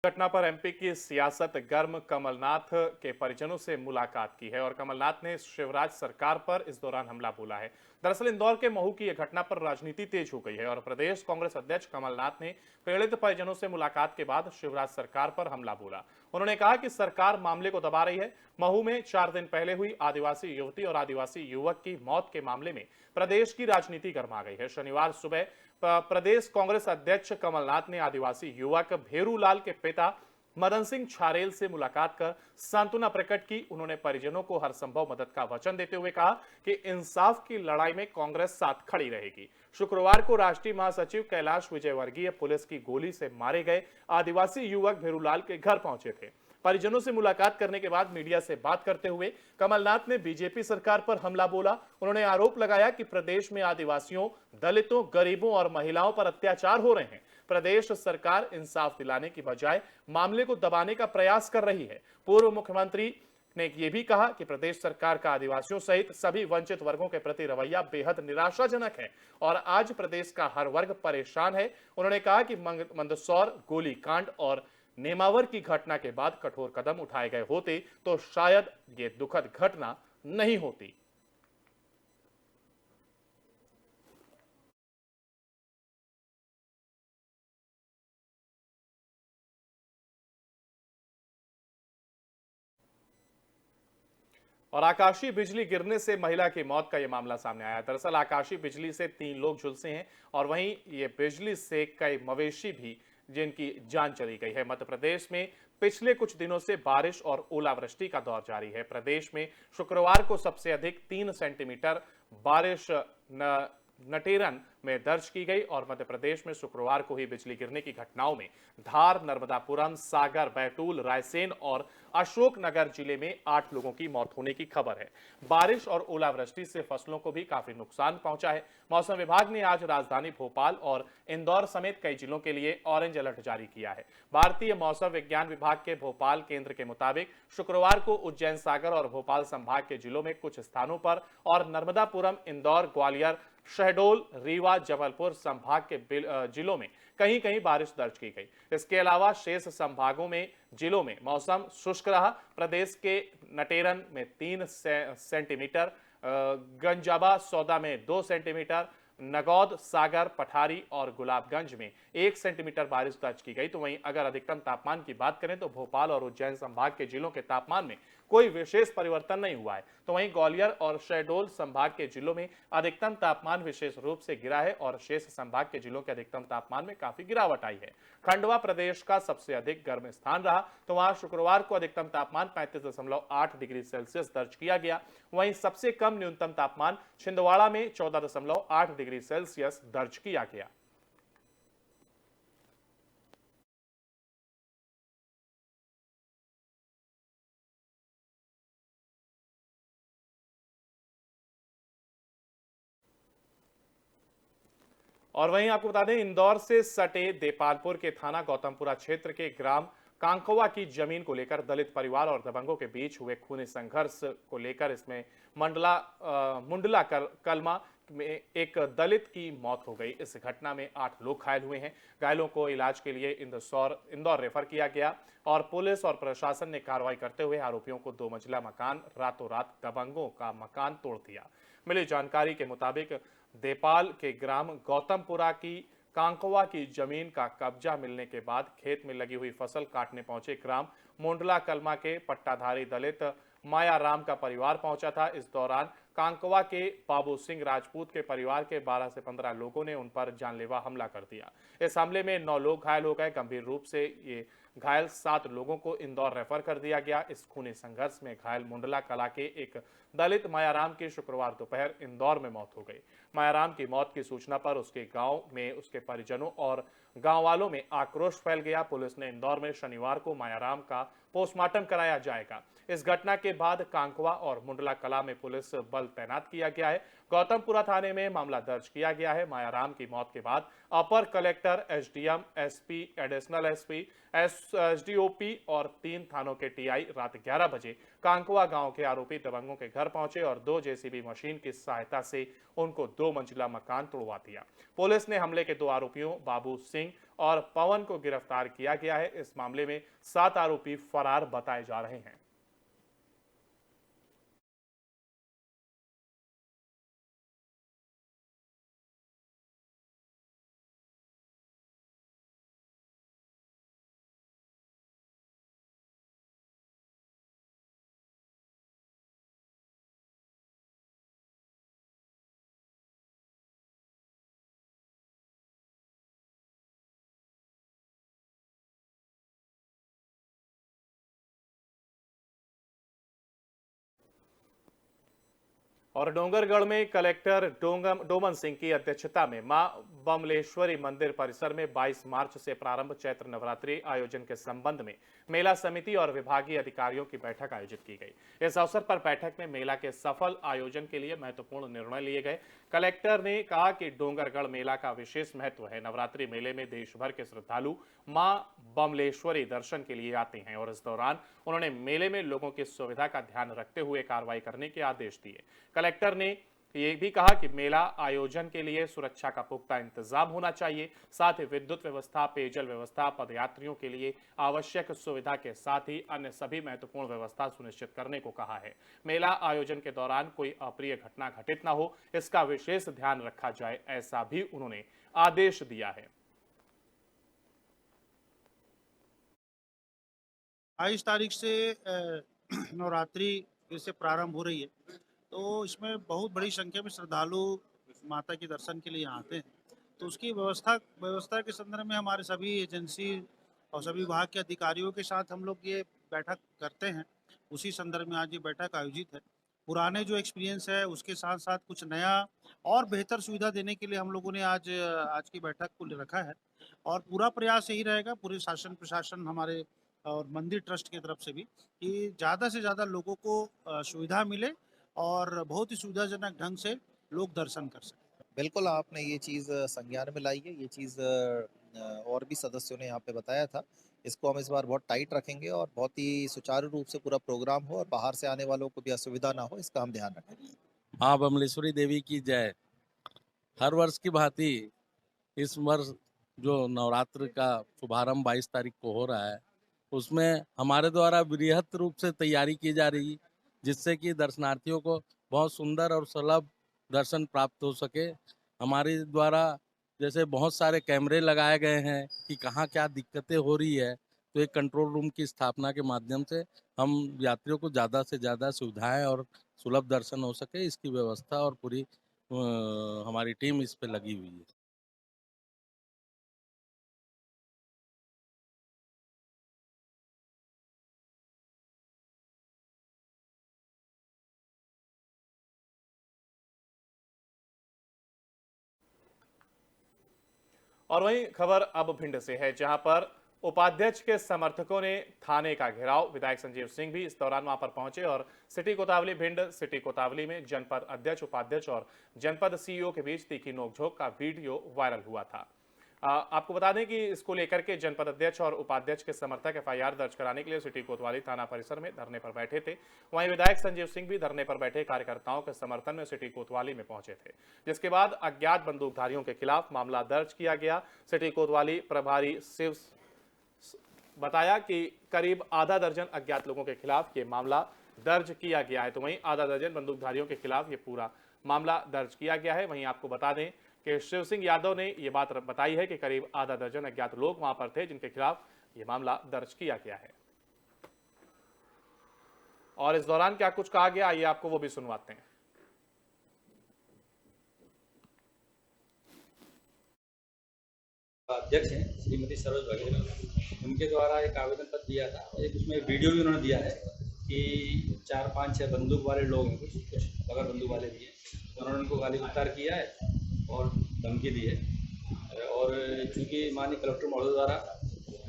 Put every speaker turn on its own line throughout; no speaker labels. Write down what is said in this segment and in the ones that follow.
घटना पर एमपी की सियासत गर्म। कमलनाथ के परिजनों से मुलाकात की है और कमलनाथ ने शिवराज सरकार पर इस दौरान हमला बोला है। दरअसल इंदौर के महू की यह घटना पर राजनीति तेज हो गई है और प्रदेश कांग्रेस अध्यक्ष कमलनाथ ने पीड़ित परिजनों से मुलाकात के बाद शिवराज सरकार पर हमला बोला। उन्होंने कहा कि सरकार मामले को दबा रही है। महू में 4 दिन पहले हुई आदिवासी युवती और आदिवासी युवक की मौत के मामले में प्रदेश की राजनीति गर्मा गई है। शनिवार सुबह प्रदेश कांग्रेस अध्यक्ष कमलनाथ ने आदिवासी युवक भेरूलाल के पिता मदन सिंह छारेल से मुलाकात कर सांत्वना प्रकट की। उन्होंने परिजनों को हर संभव मदद का वचन देते हुए कहा कि इंसाफ की लड़ाई में कांग्रेस साथ खड़ी रहेगी। शुक्रवार को राष्ट्रीय महासचिव कैलाश विजयवर्गीय पुलिस की गोली से मारे गए आदिवासी युवक भेरूलाल के घर पहुंचे थे। परिजनों से मुलाकात करने के बाद मीडिया से बात करते हुए कमलनाथ ने बीजेपी सरकार पर हमला बोला। उन्होंने आरोप लगाया कि प्रदेश में आदिवासियों, दलितों, गरीबों और महिलाओं पर अत्याचार हो रहे हैं। प्रदेश सरकार इंसाफ दिलाने की बजाय मामले को दबाने का प्रयास कर रही है। पूर्व मुख्यमंत्री ने यह भी कहा कि प्रदेश सरकार का आदिवासियों सहित सभी वंचित वर्गों के प्रति रवैया बेहद निराशाजनक है और आज प्रदेश का हर वर्ग परेशान है। उन्होंने कहा कि मंदसौर गोलीकांड और नेमावर की घटना के बाद कठोर कदम उठाए गए होते तो शायद ये दुखद घटना नहीं होती। और आकाशीय बिजली गिरने से महिला की मौत का यह मामला सामने आया। दरअसल आकाशीय बिजली से 3 लोग झुलसे हैं और वहीं ये बिजली से कई मवेशी भी जिनकी जान चली गई है। मध्य प्रदेश में पिछले कुछ दिनों से बारिश और ओलावृष्टि का दौर जारी है। प्रदेश में शुक्रवार को सबसे अधिक 3 सेंटीमीटर बारिश नटेरन में दर्ज की गई और मध्य प्रदेश में शुक्रवार को ही बिजली गिरने की घटनाओं में धार, नर्मदापुरम, सागर, बैतूल, रायसेन और अशोकनगर जिले में 8 लोगों की मौत होने की खबर है। बारिश और ओलावृष्टि से फसलों को भी काफी नुकसान पहुंचा है। मौसम विभाग ने आज राजधानी भोपाल और इंदौर समेत कई जिलों के लिए ऑरेंज अलर्ट जारी किया है। भारतीय मौसम विज्ञान विभाग के भोपाल केंद्र के मुताबिक शुक्रवार को उज्जैन, सागर और भोपाल संभाग के जिलों में कुछ स्थानों पर और नर्मदापुरम, इंदौर, ग्वालियर, शहडोल, रीवा, जबलपुर संभाग के जिलों में कहीं कहीं बारिश दर्ज की गई। इसके अलावा शेष संभागों में जिलों में मौसम शुष्क रहा। प्रदेश के नटेरन में 3 सेंटीमीटर, गंजाबा सौदा में 2 सेंटीमीटर, नगौद, सागर, पठारी और गुलाबगंज में 1 सेंटीमीटर बारिश दर्ज की गई। तो वहीं अगर अधिकतम तापमान की बात करें तो भोपाल और उज्जैन संभाग के जिलों के तापमान में कोई विशेष परिवर्तन नहीं हुआ है। तो वहीं ग्वालियर और शहडोल संभाग के जिलों में अधिकतम तापमान विशेष रूप से गिरा है और शेष संभाग के जिलों के अधिकतम तापमान में काफी गिरावट आई है। खंडवा प्रदेश का सबसे अधिक गर्म स्थान रहा। तो वहां शुक्रवार को अधिकतम तापमान 35.8 डिग्री सेल्सियस दर्ज किया गया। वहीं सबसे कम न्यूनतम तापमान छिंदवाड़ा में 14.8 डिग्री सेल्सियस दर्ज किया गया। और वहीं आपको बता दें, इंदौर से सटे देपालपुर के थाना गौतमपुरा क्षेत्र के ग्राम कांकोवा की जमीन को लेकर दलित परिवार और दबंगों के बीच हुए खूनी संघर्ष को लेकर इसमें मुंडला कलमा में एक दलित की मौत हो गई। इस घटना में 8 लोग घायल हुए हैं। घायलों को इलाज के लिए इंदौर रेफर किया गया और पुलिस और प्रशासन ने कार्रवाई करते हुए आरोपियों को 2 मंजिला मकान रातों रात दबंगों का मकान तोड़ दिया। मिली जानकारी के मुताबिक देपाल के ग्राम गौतमपुरा की कांकोवा की जमीन का कब्जा मिलने के बाद खेत में लगी हुई फसल काटने पहुंचे ग्राम मुंडला कलमा के पट्टाधारी दलित माया राम का परिवार पहुंचा था। इस दौरान कांकोवा के बाबू सिंह राजपूत के परिवार के 12 से 15 लोगों ने उन पर जानलेवा हमला कर दिया। इस हमले में 9 लोग घायल हो गए। गंभीर रूप से ये घायल 7 लोगों को इंदौर रेफर कर दिया गया। इस खूनी संघर्ष में घायल मुंडला कला के एक दलित मायाराम की शुक्रवार दोपहर इंदौर में मौत हो गई। मायाराम की मौत की सूचना पर उसके गांव में उसके परिजनों और गांव वालों में आक्रोश फैल गया। पुलिस ने इंदौर में शनिवार को मायाराम का पोस्टमार्टम कराया जाएगा। इस घटना के बाद कांकवा और मुंडला कला में पुलिस बल तैनात किया गया है। गौतमपुरा थाने में मामला दर्ज किया गया है। मायाराम की मौत के बाद upper collector, SDM, SP, additional SP, SDOP और 3 थानों के टीआई रात 11 बजे कांकवा गांव के आरोपी दबंगों के घर पहुंचे और 2 जेसीबी मशीन की सहायता से उनको 2 मंजिला मकान तोड़वा दिया। पुलिस ने हमले के 2 आरोपियों बाबू सिंह और पवन को गिरफ्तार किया गया है। इस मामले में 7 आरोपी फरार बताए जा रहे हैं। और डोंगरगढ़ में कलेक्टर डोमन सिंह की अध्यक्षता में मां बमलेश्वरी मंदिर परिसर में 22 मार्च से प्रारंभ चैत्र नवरात्रि आयोजन के संबंध में मेला समिति और विभागीय अधिकारियों की बैठक आयोजित की गई। इस अवसर पर बैठक में मेला के सफल आयोजन के लिए महत्वपूर्ण निर्णय लिए गए। कलेक्टर ने कहा कि डोंगरगढ़ मेला का विशेष महत्व है। नवरात्रि मेले में देश भर के श्रद्धालु मां बमलेश्वरी दर्शन के लिए आते हैं और इस दौरान उन्होंने मेले में लोगों की सुविधा का ध्यान रखते हुए कार्रवाई करने के आदेश दिए। कलेक्टर ने यह भी कहा कि मेला आयोजन के लिए सुरक्षा का पुख्ता इंतजाम होना चाहिए। साथ ही विद्युत व्यवस्था, पेयजल व्यवस्था, पदयात्रियों के लिए आवश्यक सुविधा के साथ ही अन्य सभी महत्वपूर्ण व्यवस्था सुनिश्चित करने को कहा है। मेला आयोजन के दौरान कोई अप्रिय घटना घटित न हो, इसका विशेष ध्यान रखा जाए, ऐसा भी उन्होंने आदेश दिया है।
22 तारीख से नवरात्रि फिर से प्रारंभ हो रही है, तो इसमें बहुत बड़ी संख्या में श्रद्धालु माता के दर्शन के लिए यहाँ आते हैं। तो उसकी व्यवस्था के संदर्भ में हमारे सभी एजेंसी और सभी विभाग के अधिकारियों के साथ हम लोग ये बैठक करते हैं। उसी संदर्भ में आज ये बैठक आयोजित है। पुराने जो एक्सपीरियंस है उसके साथ साथ कुछ नया और बेहतर सुविधा देने के लिए हम लोगों ने आज की बैठक को रखा है और पूरा प्रयास यही रहेगा, पूरे शासन प्रशासन हमारे और मंदिर ट्रस्ट की तरफ से भी, कि ज़्यादा से ज़्यादा लोगों को सुविधा मिले और बहुत ही सुविधाजनक ढंग से लोग दर्शन कर सकें।
बिल्कुल, आपने ये चीज़ संज्ञान में लाई है। ये चीज़ और भी सदस्यों ने यहाँ पे बताया था। इसको हम इस बार बहुत टाइट रखेंगे और बहुत ही सुचारू रूप से पूरा प्रोग्राम हो और बाहर से आने वालों को भी असुविधा ना हो, इसका हम ध्यान रखेंगे।
हाँ, बमलेश्वरी देवी की जय। हर वर्ष की भांति इस वर्ष जो नवरात्र का शुभारंभ 22 तारीख को हो रहा है, उसमें हमारे द्वारा बृहत रूप से तैयारी की जा रही है, जिससे कि दर्शनार्थियों को बहुत सुंदर और सुलभ दर्शन प्राप्त हो सके। हमारे द्वारा जैसे बहुत सारे कैमरे लगाए गए हैं कि कहाँ क्या दिक्कतें हो रही है, तो एक कंट्रोल रूम की स्थापना के माध्यम से हम यात्रियों को ज़्यादा से ज़्यादा सुविधाएं और सुलभ दर्शन हो सके, इसकी व्यवस्था और पूरी हमारी टीम इस पे लगी हुई है।
और वहीं खबर अब भिंड से है, जहां पर उपाध्यक्ष के समर्थकों ने थाने का घेराव। विधायक संजीव सिंह भी इस दौरान वहां पर पहुंचे और सिटी कोतवाली भिंड सिटी कोतवाली में जनपद अध्यक्ष, उपाध्यक्ष और जनपद सीईओ के बीच तीखी नोकझोंक का वीडियो वायरल हुआ था। आपको बता दें कि इसको लेकर के जनपद अध्यक्ष और उपाध्यक्ष के समर्थक एफआईआर दर्ज कराने के लिए सिटी कोतवाली थाना परिसर में धरने पर बैठे थे। वहीं विधायक संजीव सिंह भी धरने पर बैठे कार्यकर्ताओं के समर्थन में सिटी कोतवाली में पहुंचे थे, जिसके बाद अज्ञात बंदूकधारियों के खिलाफ मामला दर्ज किया गया। सिटी कोतवाली प्रभारी शिव बताया कि करीब आधा दर्जन अज्ञात लोगों के खिलाफ ये मामला दर्ज किया गया है। तो वहीं आधा दर्जन बंदूकधारियों के खिलाफ ये पूरा मामला दर्ज किया गया है। वहीं आपको बता दें कि शिव सिंह यादव ने ये बात बताई है कि करीब आधा दर्जन अज्ञात लोग वहां पर थे जिनके खिलाफ ये मामला दर्ज किया गया है। और इस दौरान क्या कुछ कहा गया, आइए आपको वो भी सुनवाते हैं।
अध्यक्ष हैं श्रीमती सरोज वगैरह, उनके द्वारा एक आवेदन पत्र दिया था। एक उसमें वीडियो भी उन्होंने दिया है कि 4, 5, 6 बंदूक वाले लोग हैं, कुछ बगैर बंदूक वाले भी हैं, तो उन्होंने उनको गाली गलौज किया है और धमकी दी है। और चूँकि माननीय कलेक्टर महोदय द्वारा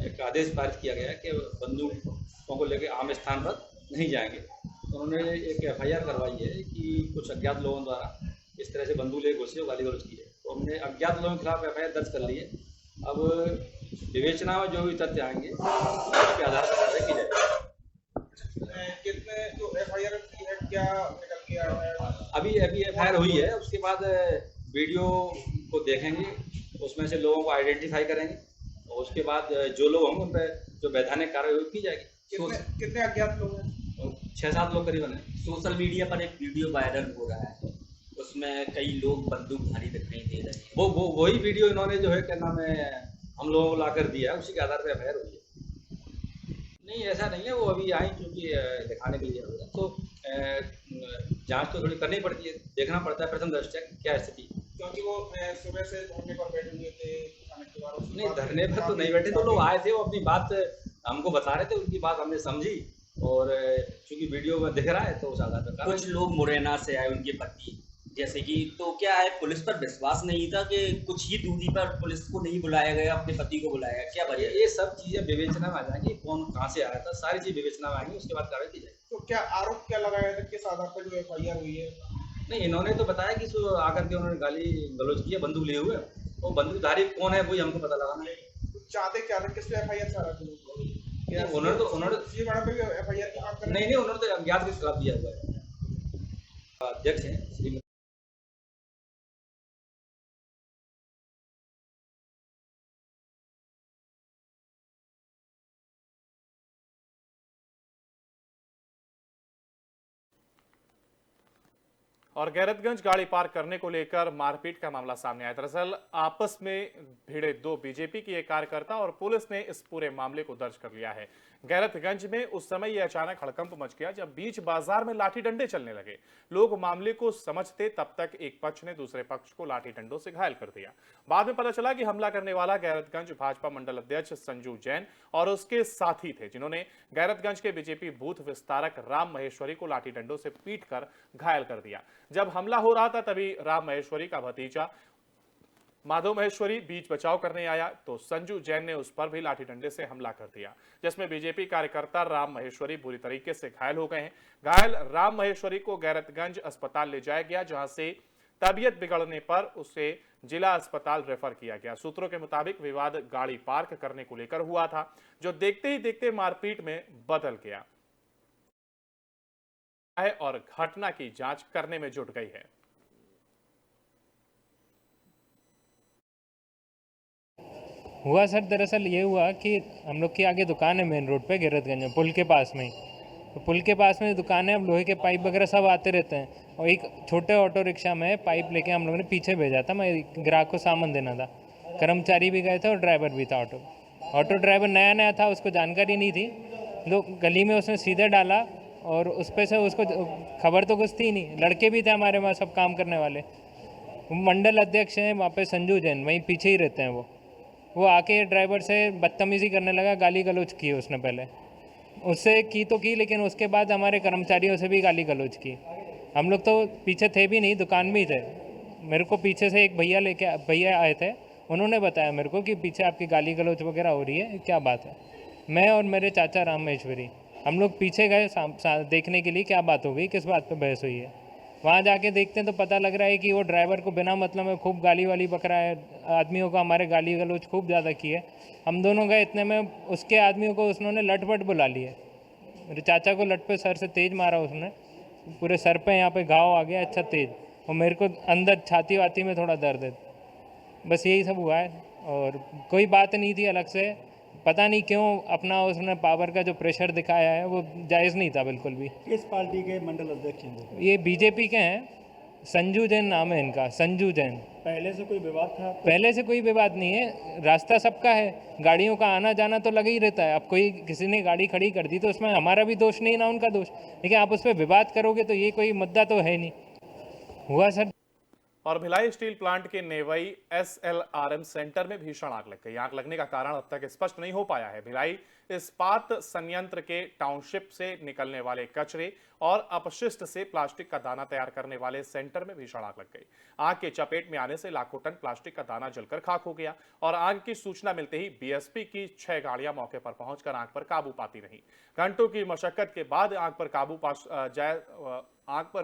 एक आदेश पारित किया गया है कि बंदूकों को लेकर आम स्थान पर नहीं जाएंगे, तो उन्होंने एक एफआईआर करवाई है कि कुछ अज्ञात लोगों द्वारा इस तरह से बंदूक लेकर घुसे और गाली गलौज की है। तो हमने अज्ञात लोगों के खिलाफ एफआईआर दर्ज कर ली है। अब विवेचना में जो भी तथ्य आएंगे उसके आधार पर कार्रवाई की जाएगी।
कितने जो एफआईआर की है, क्या निकल के आया है?
अभी एफआईआर हुई है, उसके बाद वीडियो को देखेंगे, उसमें से लोगों को आइडेंटिफाई करेंगे और उसके बाद जो लोग होंगे उन पर जो वैधानिक कार्रवाई की जाएगी।
कितने अज्ञात लोग हैं?
6-7 लोग करीबन है।
सोशल मीडिया पर एक वीडियो वायरल हो रहा है, उसमें कई लोग बंदूकधारी दिखाई दे रहे हैं।
वो वही वीडियो इन्होंने जो है क्या नाम है हम लोगों को ला कर दिया है, उसी के आधार पर एफआईआर हुई है। नहीं ऐसा नहीं है, वो अभी आई क्योंकि दिखाने के लिए हो रहा है, तो जांच तो थोड़ी करनी पड़ती है, देखना पड़ता है प्रथम दृष्टया क्या स्थिति।
क्योंकि वो सुबह से धरने पर बैठे हुए थे खाने के बाद।
नहीं धरने पर तो नहीं बैठे, तो लोग आए थे, वो अपनी बात हमको बता रहे थे, उनकी बात हमने समझी और चूंकि वीडियो में दिख रहा है तो उस आधार पर
कुछ लोग मुरैना से आए, उनके पति जैसे कि, तो क्या है पुलिस पर विश्वास नहीं था कि कुछ ही दूरी पर पुलिस को नहीं बुलाया गया, अपने पति को बुलाया गया, क्या वजह?
ये सब चीजें विवेचना में आ जाएंगी, कौन कहाँ से आया था, सारी चीज विवेचना में आएंगी, उसके बाद कार्रवाई की जाएगी।
तो क्या आरोप क्या लगाया था, किस आधार पर जो एफआईआर हुई है?
नहीं इन्होंने तो बताया कि आकर के उन्होंने गाली गलौज किया बंदूक लिए हुए, वो बंदूकधारी कौन है वही हमको पता लगाना है।
चाहते क्या थे, किस पे एफआईआर चाह रहे थे?
उन्होंने
सी मैडम पे एफआईआर की बात कर
नहीं उन्होंने तो अज्ञात के खिलाफ दिया हुआ है। अध्यक्ष हैं श्री
और गैरतगंज गाड़ी पार्क करने को लेकर मारपीट का मामला सामने आया। दरअसल आपस में भिड़े दो बीजेपी के एक कार्यकर्ता और पुलिस ने इस पूरे मामले को दर्ज कर लिया है। गैरतगंज में उस समय यह अचानक हड़कंप मच गया जब बीच बाजार में लाठी डंडे चलने लगे। लोग मामले को समझते तब तक एक पक्ष ने दूसरे पक्ष को लाठी डंडों से घायल कर दिया। बाद में पता चला कि हमला करने वाला गैरतगंज भाजपा मंडल अध्यक्ष संजू जैन और उसके साथी थे, जिन्होंने गैरतगंज के बीजेपी बूथ विस्तारक राम महेश्वरी को लाठी डंडों से पीटकर घायल कर दिया। जब हमला हो रहा था तभी राम महेश्वरी का भतीजा माधव महेश्वरी बीच बचाव करने आया तो संजू जैन ने उस पर भी लाठी डंडे से हमला कर दिया, जिसमें बीजेपी कार्यकर्ता राम महेश्वरी बुरी तरीके से घायल हो गए हैं। घायल राम महेश्वरी को गैरतगंज अस्पताल ले जाया गया, जहां से तबीयत बिगड़ने पर उसे जिला अस्पताल रेफर किया गया। सूत्रों के मुताबिक विवाद गाड़ी पार्क करने को लेकर हुआ था, जो देखते ही देखते मारपीट में बदल गया है और घटना की जांच करने में जुट गई है।
हुआ सर, दरअसल ये हुआ कि हम लोग की आगे दुकान है मेन रोड पे गैरतगंज में, पुल के पास में ही। तो पुल के पास में दुकान है, अब लोहे के पाइप वगैरह सब आते रहते हैं और एक छोटे ऑटो रिक्शा में पाइप लेके हम लोगों ने पीछे भेजा था। मैं ग्राहक को सामान देना था, कर्मचारी भी गए थे और ड्राइवर भी था। ऑटो ड्राइवर नया नया था, उसको जानकारी नहीं थी। लोग गली में उसने सीधे डाला और उस पर से उसको खबर तो कुछ थी नहीं। लड़के भी थे हमारे वहाँ सब काम करने वाले, मंडल अध्यक्ष हैं वहाँ पे संजू जैन, वहीं पीछे ही रहते हैं वो आके ड्राइवर से बदतमीज़ी करने लगा, गाली गलौज की उसने पहले। उससे की तो की, लेकिन उसके बाद हमारे कर्मचारियों से भी गाली गलौज की। हम लोग तो पीछे थे भी नहीं, दुकान में ही थे। मेरे को पीछे से एक भैया आए थे, उन्होंने बताया मेरे को कि पीछे आपकी गाली गलौज वगैरह हो रही है, क्या बात है। मैं और मेरे चाचा राम महेश्वरी हम लोग पीछे गए देखने के लिए क्या बात हो गई, किस बात पे बहस हुई है। वहाँ जाके देखते हैं तो पता लग रहा है कि वो ड्राइवर को बिना मतलब में खूब गाली वाली बक रहा है, आदमियों को हमारे गाली गलौज खूब ज़्यादा की है। हम दोनों गए, इतने में उसके आदमियों को उसने लटपट बुला लिया। मेरे चाचा को लट पे सर से तेज मारा उसने, पूरे सर पे यहाँ पे घाव आ गया अच्छा तेज, और मेरे को अंदर छाती वाती में थोड़ा दर्द है। बस यही सब हुआ है और कोई बात नहीं थी अलग से। पता नहीं क्यों अपना उसने पावर का जो प्रेशर दिखाया है वो जायज़ नहीं था बिल्कुल भी।
किस पार्टी के मंडल अध्यक्ष हैं?
ये बीजेपी के हैं, संजू जैन नाम है इनका, संजू जैन।
पहले से कोई विवाद था?
पहले से कोई विवाद नहीं है, रास्ता सबका है, गाड़ियों का आना जाना तो लगा ही रहता है। अब कोई किसी ने गाड़ी खड़ी कर दी तो उसमें हमारा भी दोष नहीं ना उनका दोष, लेकिन आप उस पर विवाद करोगे तो ये कोई मुद्दा तो है नहीं। हुआ सर।
और भिलाई स्टील प्लांट के नेवई SLRM सेंटर में भीषण आग लग गई। आग लगने का कारण अब तक स्पष्ट नहीं हो पाया है। भिलाई इस्पात संयंत्र के टाउनशिप से निकलने वाले कचरे और अपशिष्ट से प्लास्टिक का दाना तैयार करने वाले सेंटर में भीषण आग लग गई। आग के चपेट में आने से लाखों टन प्लास्टिक का दाना जलकर खाक हो गया और आग की सूचना मिलते ही बीएसपी की 6 गाड़ियां मौके पर पहुंचकर आग पर काबू पाती रही। घंटों की मशक्कत के बाद आग पर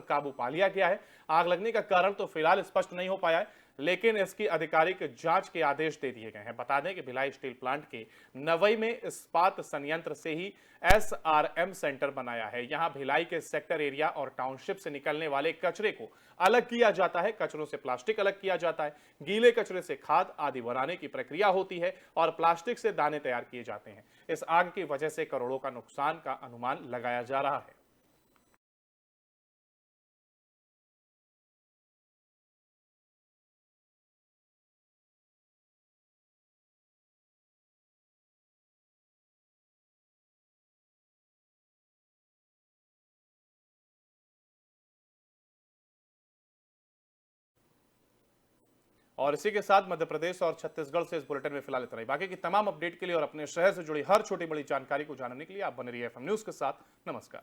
काबू पा लिया गया है। आग लगने का कारण तो फिलहाल स्पष्ट नहीं हो पाया है, लेकिन इसकी आधिकारिक जांच के आदेश दे दिए गए हैं। बता दें कि भिलाई स्टील प्लांट के नवई में इस्पात संयंत्र से ही SRM सेंटर बनाया है। यहां भिलाई के सेक्टर एरिया और टाउनशिप से निकलने वाले कचरे को अलग किया जाता है। कचरों से प्लास्टिक अलग किया जाता है, गीले कचरे से खाद आदि बनाने की प्रक्रिया होती है और प्लास्टिक से दाने तैयार किए जाते हैं। इस आग की वजह से करोड़ों का नुकसान का अनुमान लगाया जा रहा है। और इसी के साथ मध्य प्रदेश और छत्तीसगढ़ से इस बुलेटिन में फिलहाल इतना ही। बाकी की तमाम अपडेट के लिए और अपने शहर से जुड़ी हर छोटी बड़ी जानकारी को जानने के लिए आप बने रहिए FM न्यूज के साथ। नमस्कार।